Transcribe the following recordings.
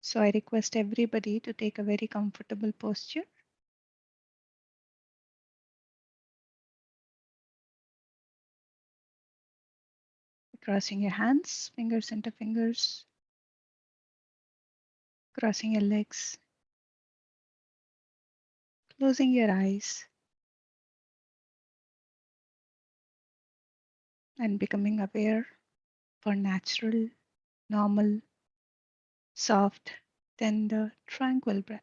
So I request everybody to take a very comfortable posture. Crossing your hands, fingers into fingers, crossing your legs, closing your eyes, and becoming aware for natural, normal, soft, tender, tranquil breath.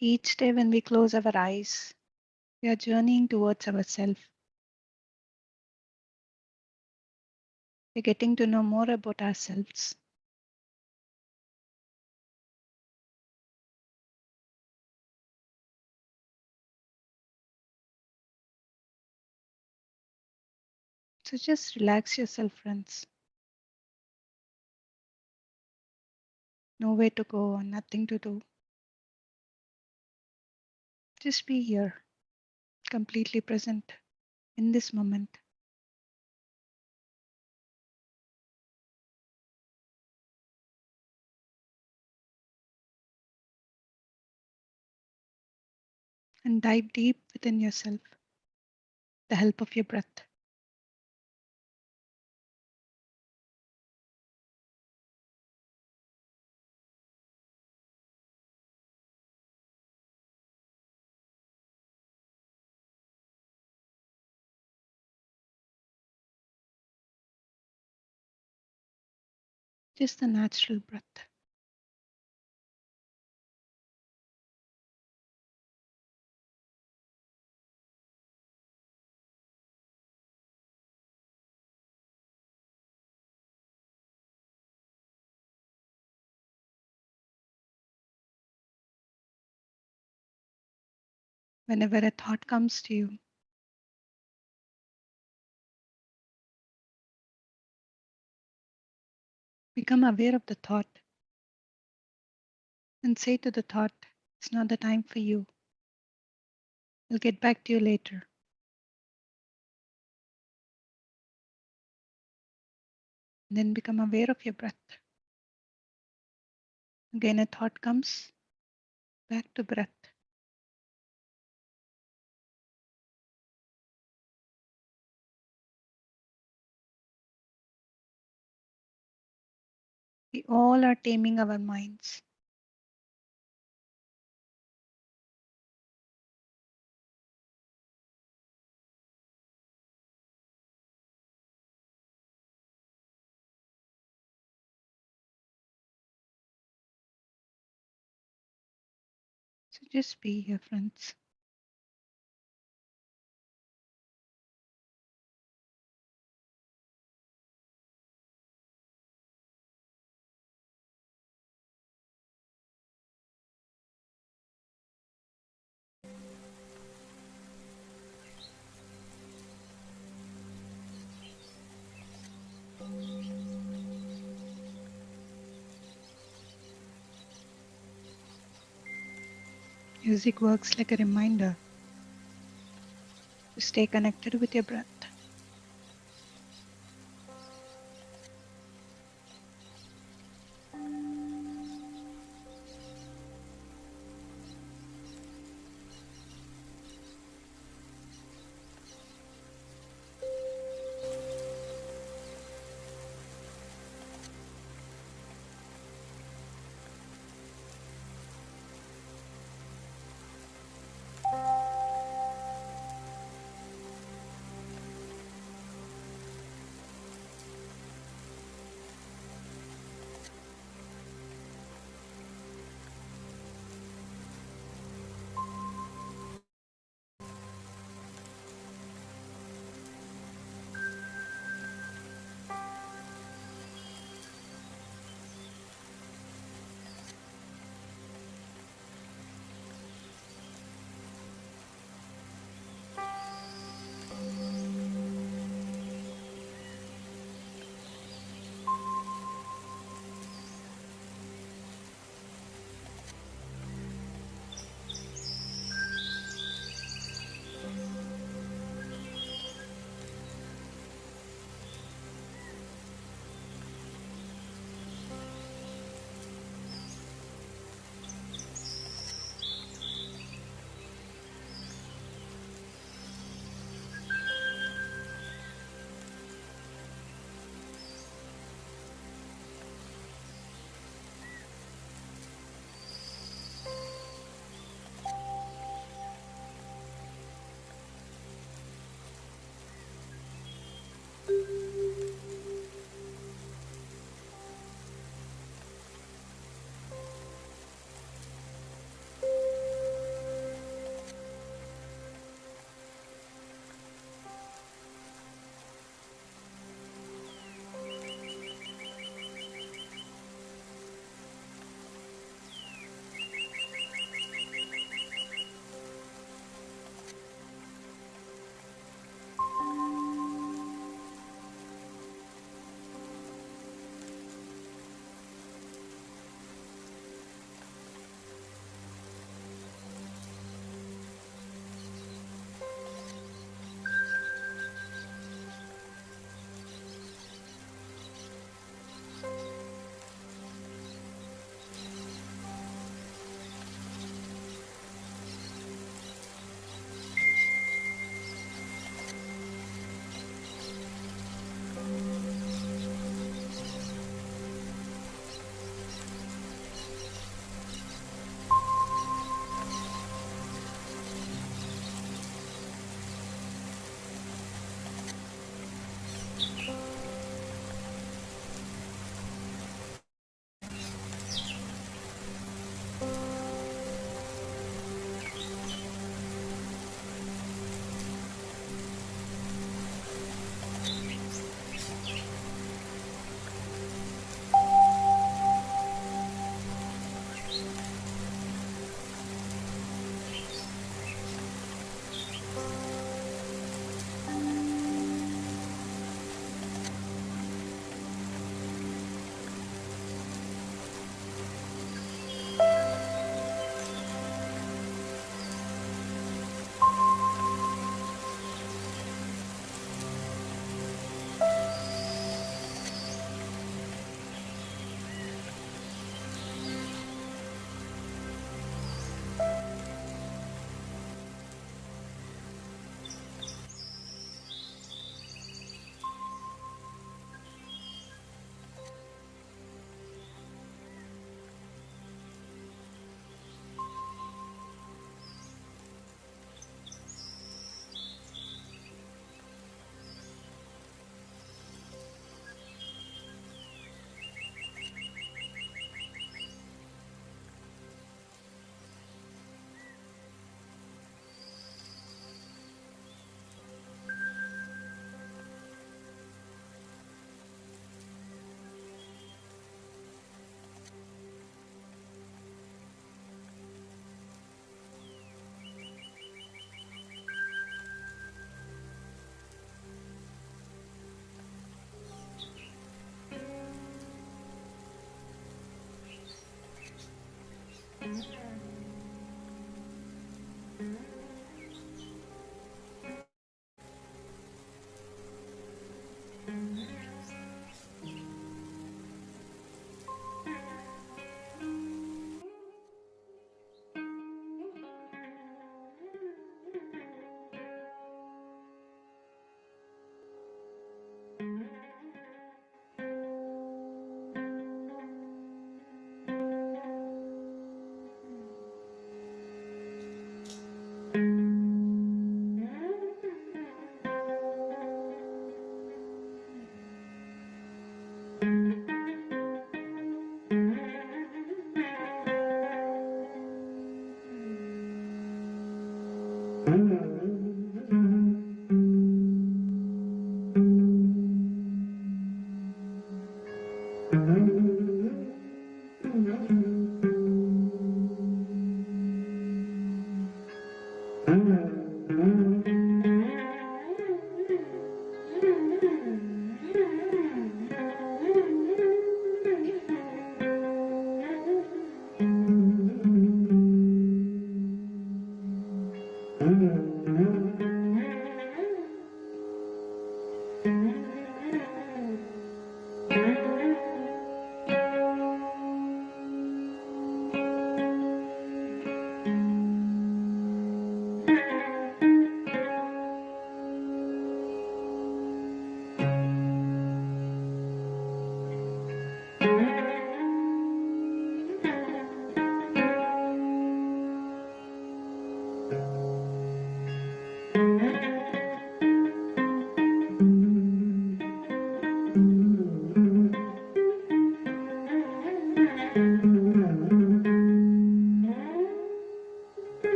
Each day when we close our eyes, we are journeying towards ourselves. We're getting to know more about ourselves. So just relax yourself, friends. Nowhere to go, nothing to do. Just be here, completely present in this moment. And dive deep within yourself, the help of your breath. Just the natural breath. Whenever a thought comes to you, become aware of the thought and say to the thought, it's not the time for you. I'll get back to you later. And then become aware of your breath. Again, a thought comes, back to breath. We all are taming our minds. So just be here, friends. Music works like a reminder to stay connected with your breath.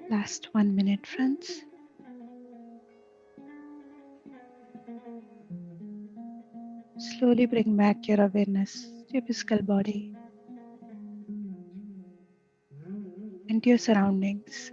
Last 1 minute, friends. Slowly bring back your awareness to your physical body and to your surroundings.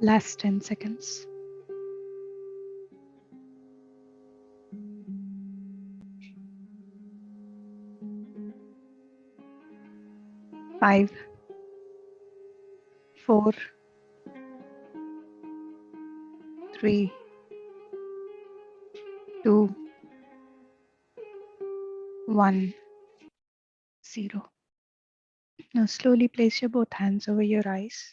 Last 10 seconds. 5, 4, 3, 2, 1, 0. Now slowly place your both hands over your eyes.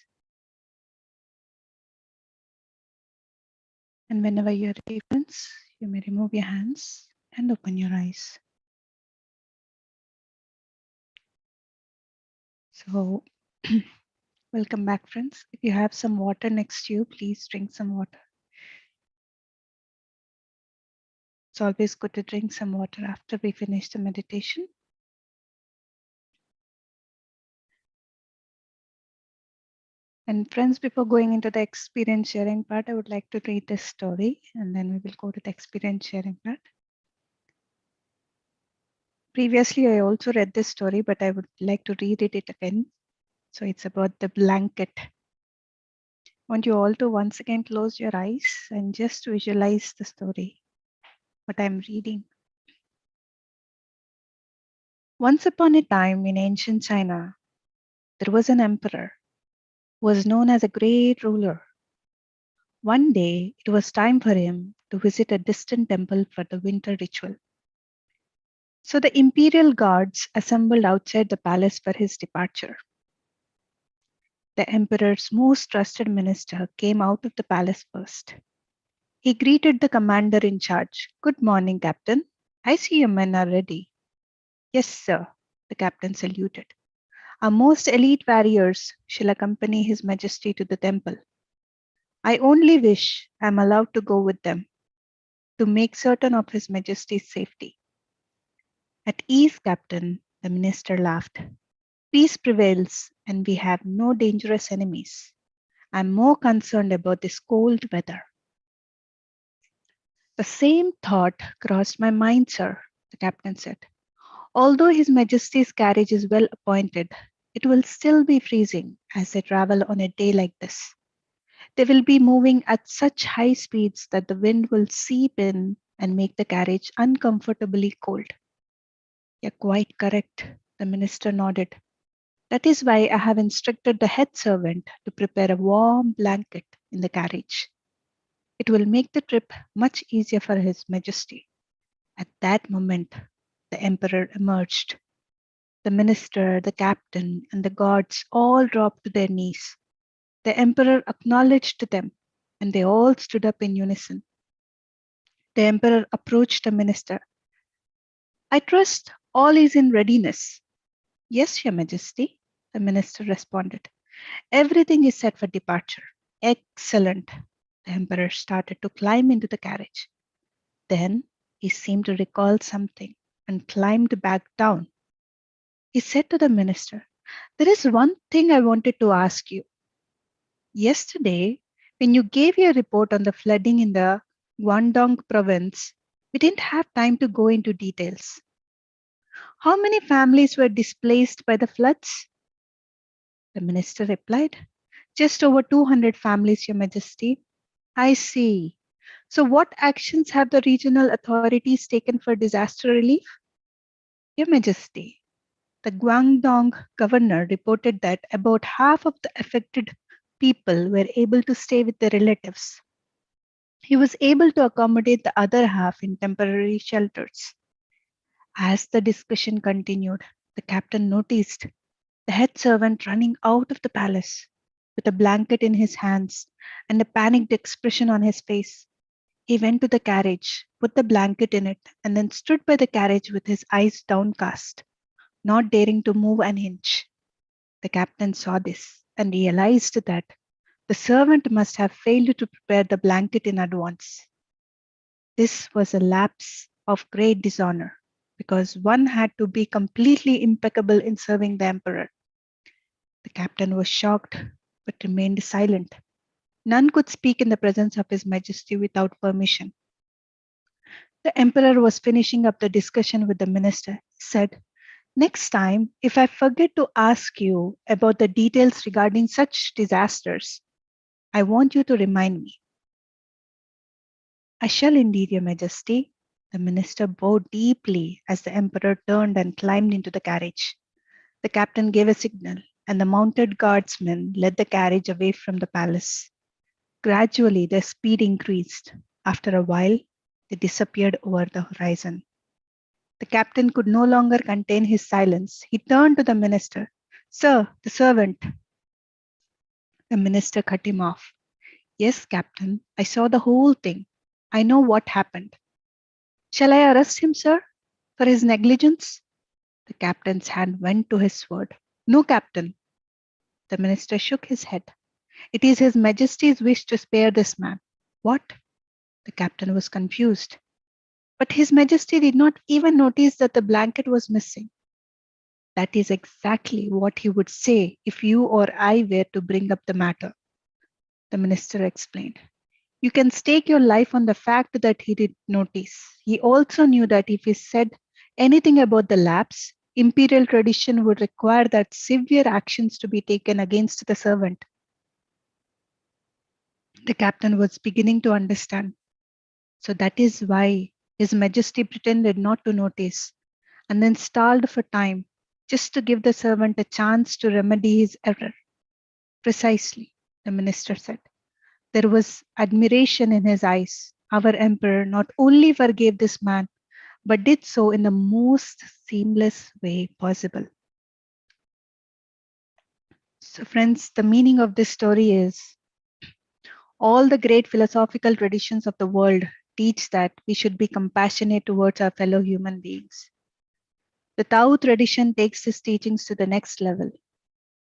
And whenever you're ready, friends, you may remove your hands and open your eyes. So, welcome back, friends. If you have some water next to you, please drink some water. It's always good to drink some water after we finish the meditation. And friends, before going into the experience sharing part, I would like to read this story and then we will go to the experience sharing part. Previously, I also read this story, but I would like to read it again. So it's about the blanket. I want you all to once again close your eyes and just visualize the story, what I'm reading. Once upon a time in ancient China, there was an emperor who was known as a great ruler. One day, it was time for him to visit a distant temple for the winter ritual. So the imperial guards assembled outside the palace for his departure. The emperor's most trusted minister came out of the palace first. He greeted the commander in charge. "Good morning, Captain. I see your men are ready." "Yes, sir," the captain saluted. "Our most elite warriors shall accompany His Majesty to the temple. I only wish I am allowed to go with them to make certain of His Majesty's safety." "At ease, Captain," the minister laughed. "Peace prevails and we have no dangerous enemies. I'm more concerned about this cold weather." "The same thought crossed my mind, sir," the captain said. "Although His Majesty's carriage is well appointed, it will still be freezing as they travel on a day like this. They will be moving at such high speeds that the wind will seep in and make the carriage uncomfortably cold." "You're quite correct," the minister nodded. "That is why I have instructed the head servant to prepare a warm blanket in the carriage. It will make the trip much easier for His Majesty." At that moment, the emperor emerged. The minister, the captain, and the guards all dropped to their knees. The emperor acknowledged them, and they all stood up in unison. The emperor approached the minister. "I trust all is in readiness." "Yes, Your Majesty," the minister responded. Everything is set for departure. Excellent. The emperor started to climb into the carriage. Then he seemed to recall something and climbed back down. He said to the minister, there is one thing I wanted to ask you. Yesterday, when you gave your report on the flooding in the Guangdong province, we didn't have time to go into details. How many families were displaced by the floods? The minister replied, just over 200 families, Your Majesty. I see. So, what actions have the regional authorities taken for disaster relief? Your Majesty, the Guangdong governor reported that about half of the affected people were able to stay with their relatives. He was able to accommodate the other half in temporary shelters. As the discussion continued, the captain noticed the head servant running out of the palace with a blanket in his hands and a panicked expression on his face. He went to the carriage, put the blanket in it, and then stood by the carriage with his eyes downcast, not daring to move an inch. The captain saw this and realized that the servant must have failed to prepare the blanket in advance. This was a lapse of great dishonor because one had to be completely impeccable in serving the emperor. The captain was shocked but remained silent. None could speak in the presence of His Majesty without permission. The emperor was finishing up the discussion with the minister. He said, next time, if I forget to ask you about the details regarding such disasters, I want you to remind me. I shall indeed, Your Majesty. The minister bowed deeply as the emperor turned and climbed into the carriage. The captain gave a signal, and the mounted guardsmen led the carriage away from the palace. Gradually, their speed increased. After a while, they disappeared over the horizon. The captain could no longer contain his silence. He turned to the minister. Sir, the servant. The minister cut him off. Yes, captain, I saw the whole thing. I know what happened. Shall I arrest him, sir, for his negligence? The captain's hand went to his sword. No, captain. The minister shook his head. It is His Majesty's wish to spare this man. What? The captain was confused. But His Majesty did not even notice that the blanket was missing. That is exactly what he would say if you or I were to bring up the matter, the minister explained. You can stake your life on the fact that he did notice. He also knew that if he said anything about the lapse, imperial tradition would require that severe actions to be taken against the servant. The captain was beginning to understand. So that is why His Majesty pretended not to notice and then stalled for time just to give the servant a chance to remedy his error. Precisely, the minister said. There was admiration in his eyes. Our emperor not only forgave this man, but did so in the most seamless way possible. So, friends, the meaning of this story is all the great philosophical traditions of the world teach that we should be compassionate towards our fellow human beings. The Tao tradition takes these teachings to the next level.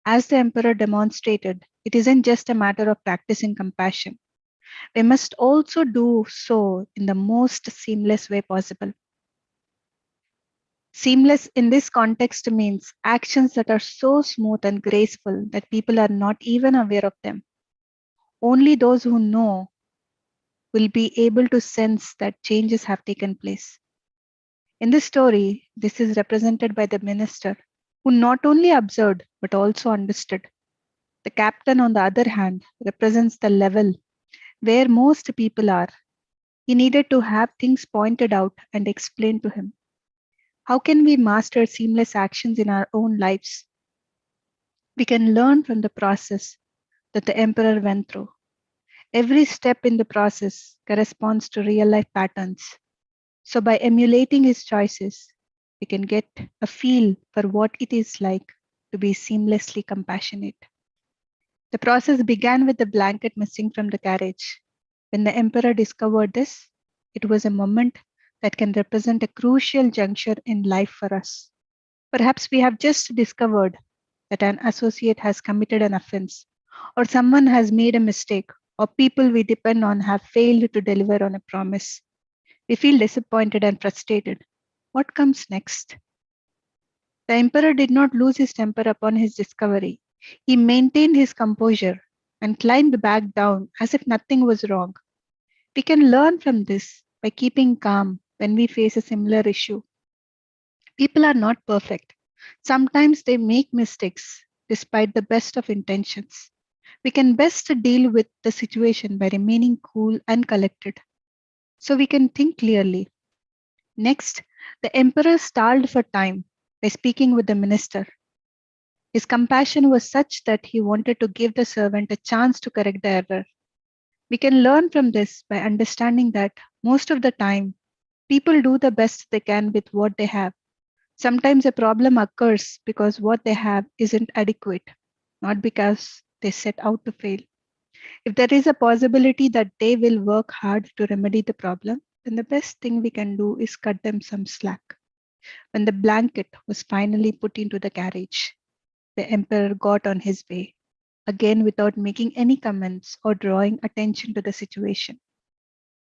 As the emperor demonstrated, it isn't just a matter of practicing compassion. We must also do so in the most seamless way possible. Seamless in this context means actions that are so smooth and graceful that people are not even aware of them. Only those who know will be able to sense that changes have taken place. In this story, this is represented by the minister, who not only observed but also understood. The captain, on the other hand, represents the level where most people are. He needed to have things pointed out and explained to him. How can we master seamless actions in our own lives? We can learn from the process that the emperor went through. Every step in the process corresponds to real life patterns. So, by emulating his choices, we can get a feel for what it is like to be seamlessly compassionate. The process began with the blanket missing from the carriage. When the emperor discovered this, it was a moment that can represent a crucial juncture in life for us. Perhaps we have just discovered that an associate has committed an offense, or someone has made a mistake, or people we depend on have failed to deliver on a promise. We feel disappointed and frustrated. What comes next? The emperor did not lose his temper upon his discovery. He maintained his composure and climbed back down as if nothing was wrong. We can learn from this by keeping calm when we face a similar issue. People are not perfect. Sometimes they make mistakes despite the best of intentions. We can best deal with the situation by remaining cool and collected so we can think clearly. Next, the emperor stalled for time by speaking with the minister. His compassion was such that he wanted to give the servant a chance to correct the error. We can learn from this by understanding that most of the time, people do the best they can with what they have. Sometimes a problem occurs because what they have isn't adequate, not because they set out to fail. If there is a possibility that they will work hard to remedy the problem, then the best thing we can do is cut them some slack. When the blanket was finally put into the carriage, the emperor got on his way, again without making any comments or drawing attention to the situation.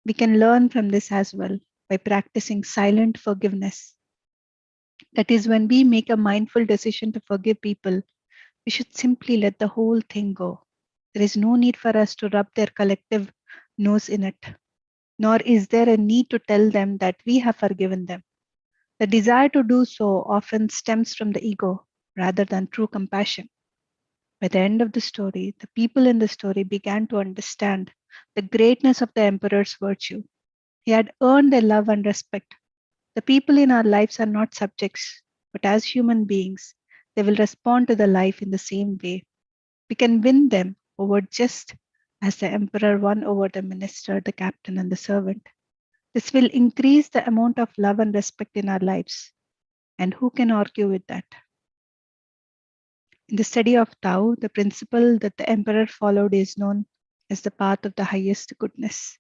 We can learn from this as well by practicing silent forgiveness. That is, when we make a mindful decision to forgive people, we should simply let the whole thing go. There is no need for us to rub their collective nose in it, nor is there a need to tell them that we have forgiven them. The desire to do so often stems from the ego rather than true compassion. By the end of the story, the people in the story began to understand the greatness of the emperor's virtue. He had earned their love and respect. The people in our lives are not subjects, but as human beings, they will respond to the life in the same way. We can win them over just as the emperor won over the minister, the captain, and the servant. This will increase the amount of love and respect in our lives. And who can argue with that? In the study of Tao, the principle that the emperor followed is known as the path of the highest goodness.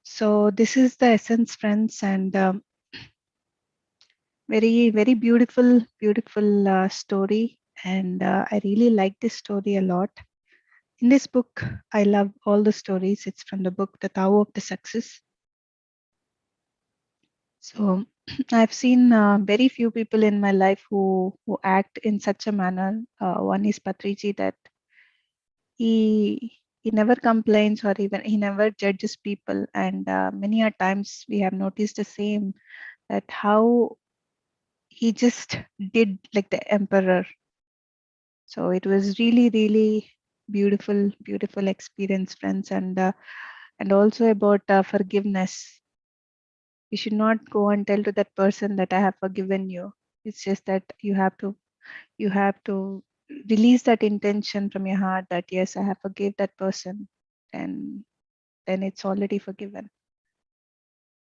So, this is the essence, friends, and very, very beautiful, beautiful story. And I really like this story a lot. In this book, I love all the stories. It's from the book, The Tao of the Success. So I've seen very few people in my life who act in such a manner. One is Patriji, that he never complains or even he never judges people. And many a times we have noticed the same, that how he just did like the emperor. So it was really, really beautiful, beautiful experience, friends. And also about forgiveness. You should not go and tell to that person that I have forgiven you. It's just that you have to release that intention from your heart that yes, I have forgave that person, and then it's already forgiven.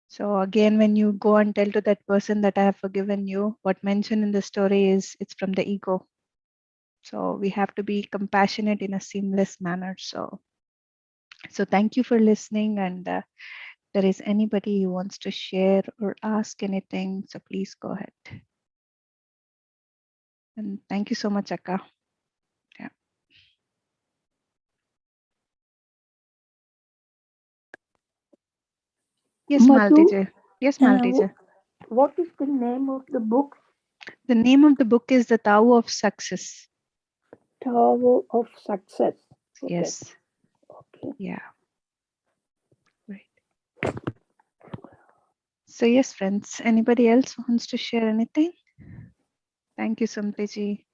So again, when you go and tell to that person that I have forgiven you, what mentioned in the story is it's from the ego. So we have to be compassionate in a seamless manner. So thank you for listening, and there is anybody who wants to share or ask anything, so please go ahead. And thank you so much, Akka. Yeah. Yes, Madhu, Malteja. Yes, Malteja. what is the name of the book? The name of the book is The Tao of Success. Tower of Success. Okay. Yes. Okay. Yeah. Right. So yes, friends. Anybody else wants to share anything? Thank you, Samteji.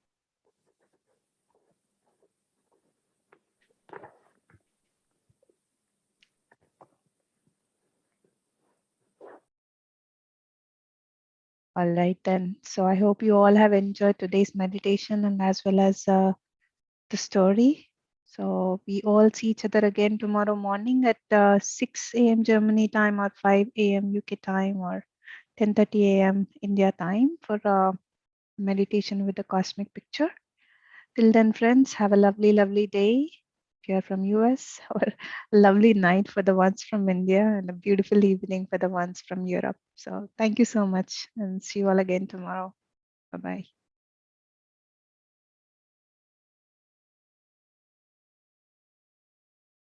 All right then. So I hope you all have enjoyed today's meditation and as well as the story. So we all see each other again tomorrow morning at 6 a.m. Germany time or 5 a.m. UK time or 10:30 a.m. India time for meditation with the cosmic picture. Till then, friends, have a lovely, lovely day if you're from US, or a lovely night for the ones from India, and a beautiful evening for the ones from Europe. So thank you so much, and see you all again tomorrow. Bye-bye.